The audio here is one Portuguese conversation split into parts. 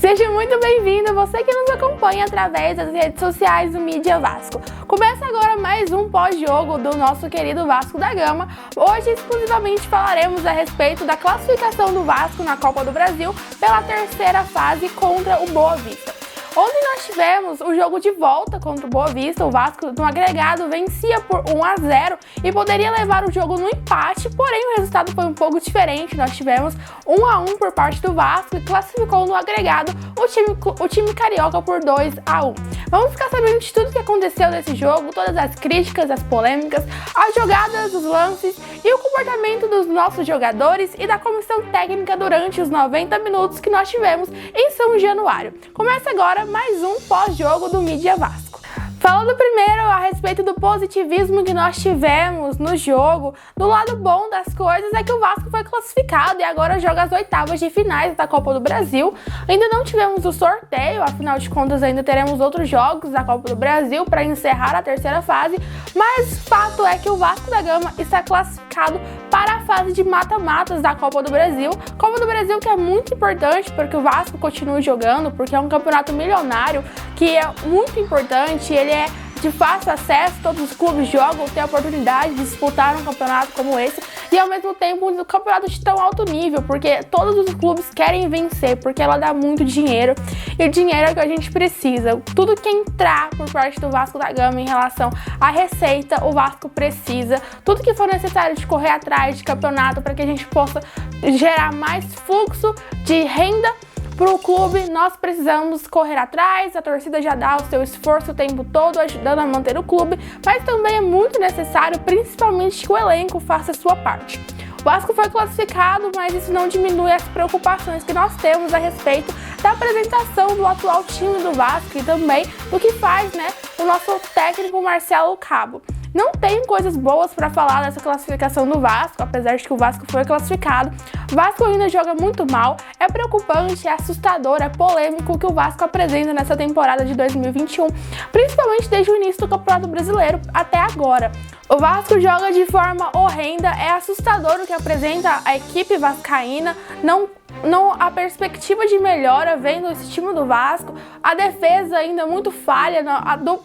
Seja muito bem-vindo, você que nos acompanha através das redes sociais do Mídia Vasco. Começa agora mais um pós-jogo do nosso querido Vasco da Gama. Hoje, exclusivamente, falaremos a respeito da classificação do Vasco na Copa do Brasil pela terceira fase contra o Boa Vista. Ontem nós tivemos o jogo de volta contra o Boa Vista. O Vasco, no agregado, vencia por 1-0 e poderia levar o jogo no empate, porém o resultado foi um pouco diferente. Nós tivemos 1-1 por parte do Vasco e classificou no agregado o time carioca por 2-1. Vamos ficar sabendo de tudo que aconteceu nesse jogo, todas as críticas, as polêmicas, as jogadas, os lances e o comportamento dos nossos jogadores e da comissão técnica durante os 90 minutos que nós tivemos em São Januário. Começa agora mais um pós-jogo do Mídia Vasco. Falando primeiro a respeito do positivismo que nós tivemos no jogo, do lado bom das coisas é que o Vasco foi classificado e agora joga as oitavas de finais da Copa do Brasil. Ainda não tivemos o sorteio, afinal de contas ainda teremos outros jogos da Copa do Brasil para encerrar a terceira fase, mas fato é que o Vasco da Gama está classificado para a fase de mata-matas da Copa do Brasil. Copa do Brasil que é muito importante para que o Vasco continue jogando, porque é um campeonato milionário que é muito importante, ele é de fácil acesso, todos os clubes jogam, têm a oportunidade de disputar um campeonato como esse e ao mesmo tempo um campeonato de tão alto nível, porque todos os clubes querem vencer, porque ela dá muito dinheiro e o dinheiro é o que a gente precisa. Tudo que entrar por parte do Vasco da Gama em relação à receita, o Vasco precisa, tudo que for necessário de correr atrás de campeonato para que a gente possa gerar mais fluxo de renda para o clube, nós precisamos correr atrás. A torcida já dá o seu esforço o tempo todo ajudando a manter o clube, mas também é muito necessário, principalmente, que o elenco faça a sua parte. O Vasco foi classificado, mas isso não diminui as preocupações que nós temos a respeito da apresentação do atual time do Vasco e também do que faz, o nosso técnico Marcelo Cabo. Não tem coisas boas para falar dessa classificação do Vasco, apesar de que o Vasco foi classificado. O Vasco ainda joga muito mal, é preocupante, é assustador, é polêmico o que o Vasco apresenta nessa temporada de 2021, principalmente desde o início do Campeonato Brasileiro até agora. O Vasco joga de forma horrenda, é assustador o que apresenta a equipe vascaína, a perspectiva de melhora vendo esse time do Vasco, a defesa ainda muito falha,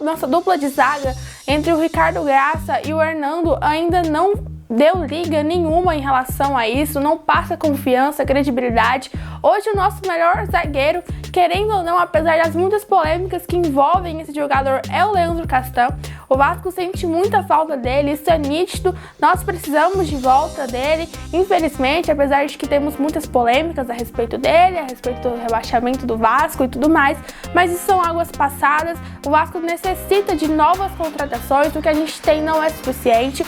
nossa dupla de zaga entre o Ricardo Graça e o Hernando ainda não deu liga nenhuma em relação a isso, não passa confiança, credibilidade. Hoje o nosso melhor zagueiro, querendo ou não, apesar das muitas polêmicas que envolvem esse jogador, é o Leandro Castan. O Vasco sente muita falta dele, isso é nítido, nós precisamos de volta dele, infelizmente, apesar de que temos muitas polêmicas a respeito dele, a respeito do rebaixamento do Vasco e tudo mais, mas isso são águas passadas. O Vasco necessita de novas contratações, o que a gente tem não é suficiente.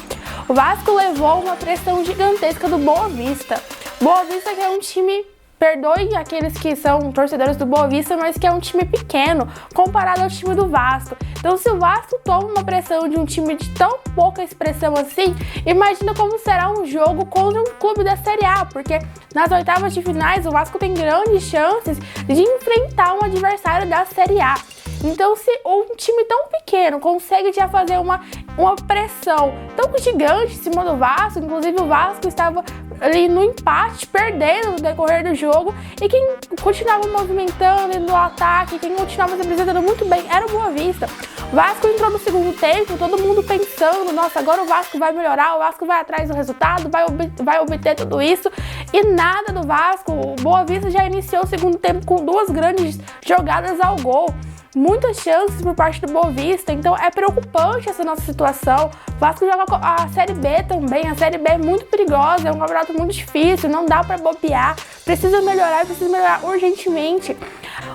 O Vasco levou uma pressão gigantesca do Boa Vista. Boa Vista que é um time, perdoem aqueles que são torcedores do Boa Vista, mas que é um time pequeno comparado ao time do Vasco. Então, se o Vasco toma uma pressão de um time de tão pouca expressão assim, imagina como será um jogo contra um clube da Série A, porque nas oitavas de finais o Vasco tem grandes chances de enfrentar um adversário da Série A. Então, se um time tão pequeno consegue já fazer uma pressão tão gigante em cima do Vasco, inclusive o Vasco estava ali no empate, perdendo no decorrer do jogo, e quem continuava movimentando no ataque, quem continuava se apresentando muito bem era o Boa Vista. O Vasco entrou no segundo tempo, todo mundo pensando, nossa, agora o Vasco vai melhorar, o Vasco vai atrás do resultado, vai obter tudo isso, e nada do Vasco. O Boa Vista já iniciou o segundo tempo com duas grandes jogadas ao gol. Muitas chances por parte do Boa Vista, então é preocupante essa nossa situação. O Vasco joga a Série B também, a Série B é muito perigosa, é um campeonato muito difícil, não dá pra bobear, precisa melhorar urgentemente.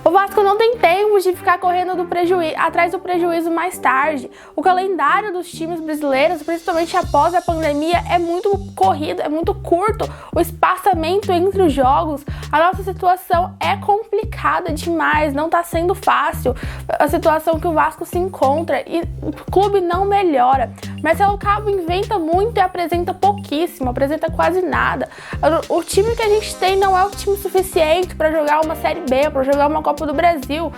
O Vasco não tem tempo de ficar correndo atrás do prejuízo mais tarde. O calendário dos times brasileiros, principalmente após a pandemia, é muito corrido, é muito curto o espaçamento entre os jogos. A nossa situação é complicada demais, não tá sendo fácil a situação que o Vasco se encontra e o clube não melhora. Marcelo Cabo inventa muito e apresenta pouquíssimo, apresenta quase nada. O time que a gente tem não é o time suficiente para jogar uma Série B, para jogar uma Copa do Brasil.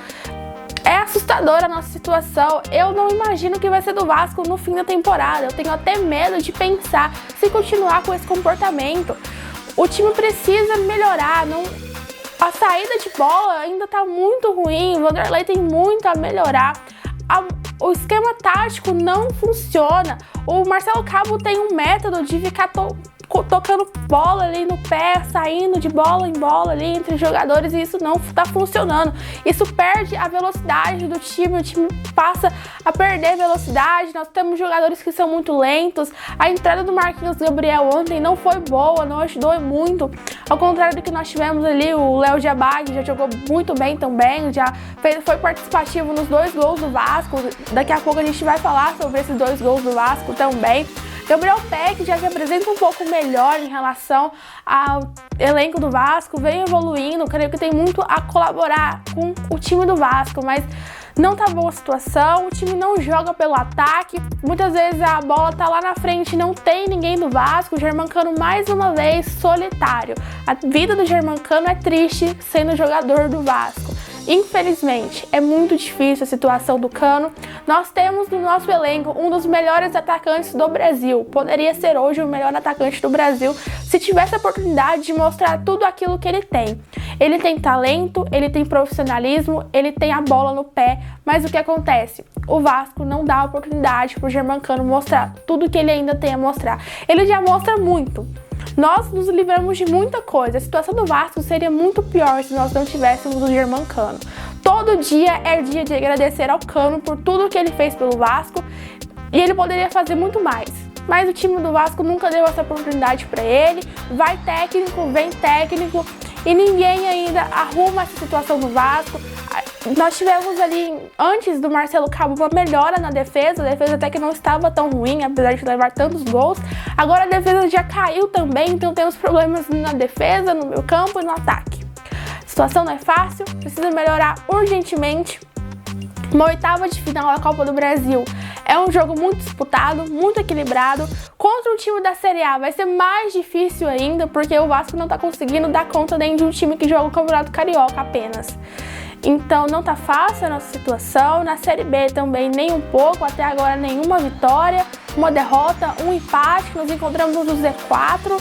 É assustadora a nossa situação. Eu não imagino o que vai ser do Vasco no fim da temporada. Eu tenho até medo de pensar se continuar com esse comportamento. O time precisa melhorar, A saída de bola ainda tá muito ruim, o Vanderlei tem muito a melhorar. O esquema tático não funciona. O Marcelo Cabo tem um método de ficar tocando bola ali no pé, saindo de bola em bola ali entre os jogadores, e isso não tá funcionando. Isso perde a velocidade do time, o time passa a perder velocidade. Nós temos jogadores que são muito lentos. A entrada do Marquinhos Gabriel ontem não foi boa, não ajudou muito. Ao contrário do que nós tivemos ali, o Léo Jabá, que já jogou muito bem também, foi participativo nos 2 gols do Vasco. Daqui a pouco a gente vai falar sobre esses 2 gols do Vasco também. Gabriel Peck já se apresenta um pouco melhor em relação ao elenco do Vasco, vem evoluindo, creio que tem muito a colaborar com o time do Vasco, mas não tá boa a situação, o time não joga pelo ataque, muitas vezes a bola tá lá na frente, não tem ninguém do Vasco, o Germancano mais uma vez solitário. A vida do Germancano é triste sendo jogador do Vasco. Infelizmente, é muito difícil a situação do Cano. Nós temos no nosso elenco um dos melhores atacantes do Brasil. Poderia ser hoje o melhor atacante do Brasil se tivesse a oportunidade de mostrar tudo aquilo que ele tem. Ele tem talento, ele tem profissionalismo, ele tem a bola no pé, mas o que acontece? O Vasco não dá a oportunidade para o Germancano mostrar tudo que ele ainda tem a mostrar. Ele já mostra muito. Nós nos livramos de muita coisa. A situação do Vasco seria muito pior se nós não tivéssemos o Germancano. Todo dia é dia de agradecer ao Cano por tudo que ele fez pelo Vasco, e ele poderia fazer muito mais. Mas o time do Vasco nunca deu essa oportunidade para ele. Vai técnico, vem técnico, e ninguém ainda arruma essa situação do Vasco. Nós tivemos ali, antes do Marcelo Cabo, uma melhora na defesa. A defesa até que não estava tão ruim, apesar de levar tantos gols. Agora a defesa já caiu também, então temos problemas na defesa, no meio campo e no ataque. A situação não é fácil, precisa melhorar urgentemente. Uma 8ª de final da Copa do Brasil é um jogo muito disputado, muito equilibrado. Contra o time da Série A vai ser mais difícil ainda, porque o Vasco não está conseguindo dar conta nem de um time que joga o Campeonato Carioca apenas. Então não tá fácil a nossa situação. Na Série B também nem um pouco, até agora nenhuma vitória, uma derrota, um empate, nos encontramos no Z4.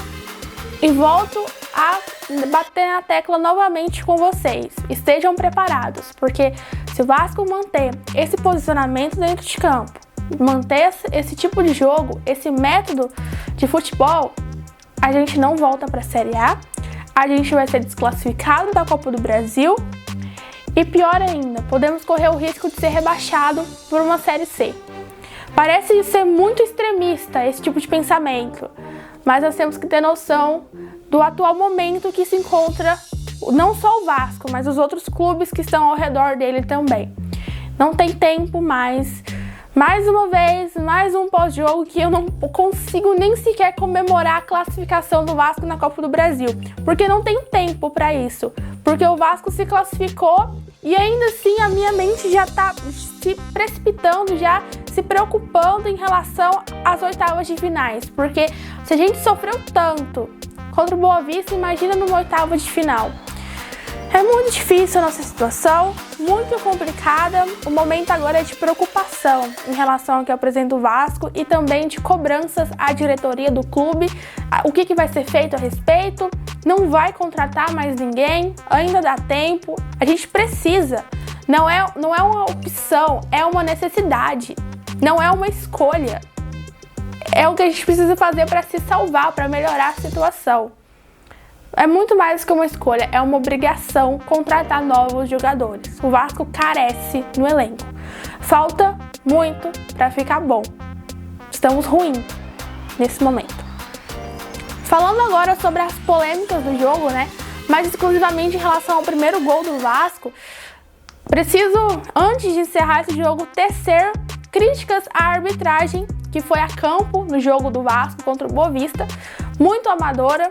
E volto a bater na tecla novamente com vocês. Estejam preparados, porque se o Vasco manter esse posicionamento dentro de campo, manter esse tipo de jogo, esse método de futebol, a gente não volta para a Série A gente vai ser desclassificado da Copa do Brasil. E pior ainda, podemos correr o risco de ser rebaixado por uma Série C. Parece ser muito extremista esse tipo de pensamento, mas nós temos que ter noção do atual momento que se encontra não só o Vasco, mas os outros clubes que estão ao redor dele também. Não tem tempo mais. Mais uma vez, mais um pós-jogo que eu não consigo nem sequer comemorar a classificação do Vasco na Copa do Brasil, porque não tenho tempo para isso, porque o Vasco se classificou e ainda assim a minha mente já está se precipitando, já se preocupando em relação às 8ª de finais, porque se a gente sofreu tanto contra o Boa Vista, imagina numa 8ª de final. É muito difícil a nossa situação, muito complicada. O momento agora é de preocupação em relação ao que apresenta o Vasco e também de cobranças à diretoria do clube. O que vai ser feito a respeito? Não vai contratar mais ninguém, ainda dá tempo. A gente precisa, não é uma opção, é uma necessidade, não é uma escolha. É o que a gente precisa fazer para se salvar, para melhorar a situação. É muito mais que uma escolha, é uma obrigação contratar novos jogadores. O Vasco carece no elenco. Falta muito para ficar bom. Estamos ruins nesse momento. Falando agora sobre as polêmicas do jogo, mais exclusivamente em relação ao primeiro gol do Vasco, preciso, antes de encerrar esse jogo, tecer críticas à arbitragem que foi a campo no jogo do Vasco contra o Boa Vista, muito amadora.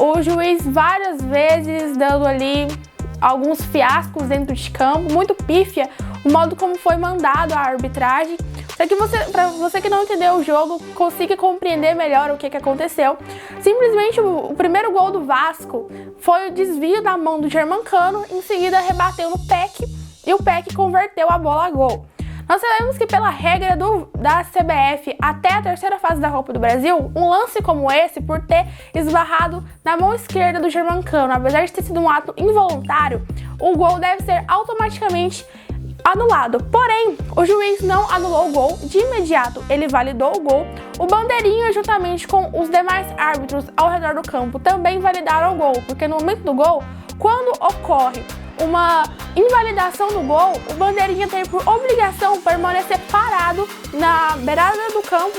O juiz várias vezes dando ali alguns fiascos dentro de campo, muito pífia o modo como foi mandado a arbitragem, para você que não entendeu o jogo consiga compreender melhor o que aconteceu. Simplesmente o primeiro gol do Vasco foi o desvio da mão do Germancano, em seguida rebateu no Peck e o Peck converteu a bola a gol. Nós sabemos que pela regra da CBF até a terceira fase da Copa do Brasil, um lance como esse, por ter esbarrado na mão esquerda do Germancano, apesar de ter sido um ato involuntário, o gol deve ser automaticamente anulado. Porém, o juiz não anulou o gol de imediato, ele validou o gol. O bandeirinha, juntamente com os demais árbitros ao redor do campo, também validaram o gol, porque no momento do gol, quando ocorre uma invalidação do gol, o bandeirinha tem por obrigação permanecer parado na beirada do campo,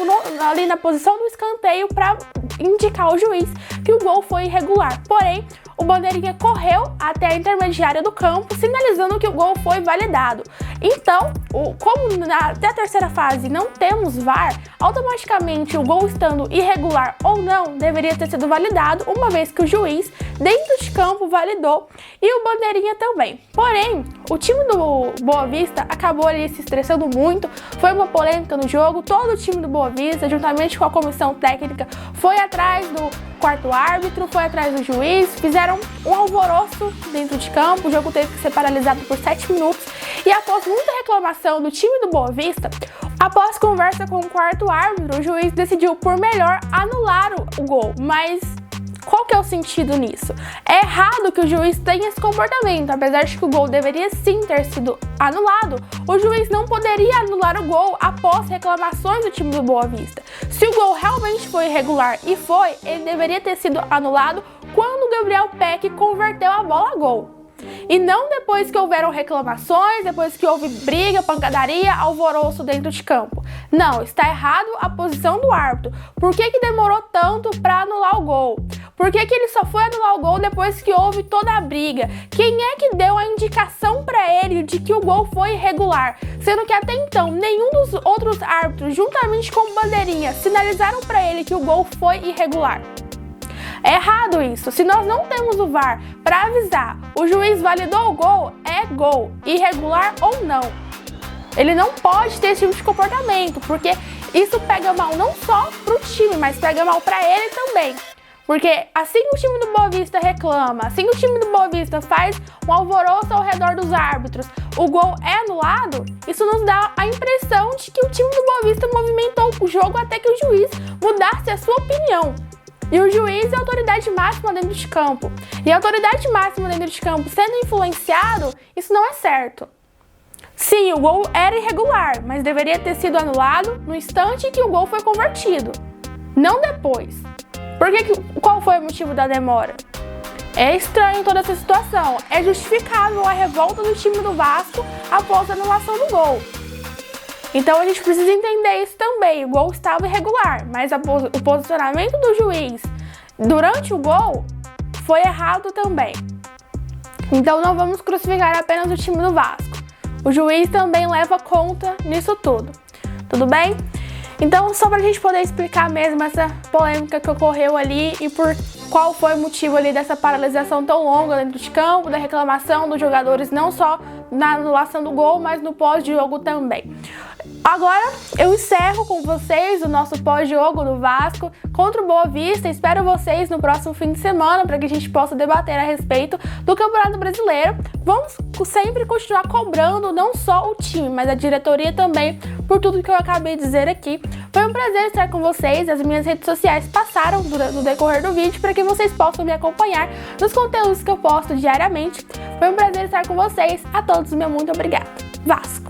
ali na posição do escanteio, para indicar ao juiz que o gol foi irregular. Porém, o bandeirinha correu até a intermediária do campo, sinalizando que o gol foi validado. Então, como até a terceira fase não temos VAR, automaticamente o gol estando irregular ou não, deveria ter sido validado, uma vez que o juiz, dentro de campo, validou e o bandeirinha também. Porém, o time do Boa Vista acabou ali se estressando muito, foi uma polêmica no jogo, todo o time do Boa Vista, juntamente com a comissão técnica, foi atrás do quarto árbitro, foi atrás do juiz, fizeram um alvoroço dentro de campo, o jogo teve que ser paralisado por 7 minutos e após muita reclamação do time do Boa Vista, após conversa com o quarto árbitro, o juiz decidiu por melhor anular o gol, mas qual que é o sentido nisso? É errado que o juiz tenha esse comportamento, apesar de que o gol deveria sim ter sido anulado, o juiz não poderia anular o gol após reclamações do time do Boa Vista. Se o gol realmente foi irregular e foi, ele deveria ter sido anulado quando o Gabriel Peck converteu a bola a gol. E não depois que houveram reclamações, depois que houve briga, pancadaria, alvoroço dentro de campo. Não, está errado a posição do árbitro. Por que demorou tanto para anular o gol? Por que ele só foi anular o gol depois que houve toda a briga? Quem é que deu a indicação para ele de que o gol foi irregular? Sendo que até então nenhum dos outros árbitros, juntamente com o bandeirinha, sinalizaram para ele que o gol foi irregular. É errado isso. Se nós não temos o VAR para avisar, o juiz validou o gol, é gol, irregular ou não. Ele não pode ter esse tipo de comportamento, porque isso pega mal não só pro time, mas pega mal para ele também. Porque assim que o time do Boa Vista reclama, assim que o time do Boa Vista faz um alvoroço ao redor dos árbitros, o gol é anulado, isso nos dá a impressão de que o time do Boa Vista movimentou o jogo até que o juiz mudasse a sua opinião. E o juiz é a autoridade máxima dentro de campo. E a autoridade máxima dentro de campo sendo influenciado, isso não é certo. Sim, o gol era irregular, mas deveria ter sido anulado no instante em que o gol foi convertido, não depois. Qual foi o motivo da demora? É estranho toda essa situação. É justificável a revolta do time do Vasco após a anulação do gol. Então a gente precisa entender isso também. O gol estava irregular, mas o posicionamento do juiz durante o gol foi errado também. Então não vamos crucificar apenas o time do Vasco. O juiz também leva conta nisso tudo. Tudo bem? Então, só pra gente poder explicar mesmo essa polêmica que ocorreu ali e por qual foi o motivo ali dessa paralisação tão longa dentro de campo, da reclamação dos jogadores, não só na anulação do gol, mas no pós-jogo também. Agora, eu encerro com vocês o nosso pós-jogo do Vasco contra o Boa Vista. Espero vocês no próximo fim de semana para que a gente possa debater a respeito do Campeonato Brasileiro. Vamos sempre continuar cobrando não só o time, mas a diretoria também por tudo que eu acabei de dizer aqui. Foi um prazer estar com vocês. As minhas redes sociais passaram no decorrer do vídeo para que vocês possam me acompanhar nos conteúdos que eu posto diariamente. Foi um prazer estar com vocês. A todos, meu muito obrigada. Vasco!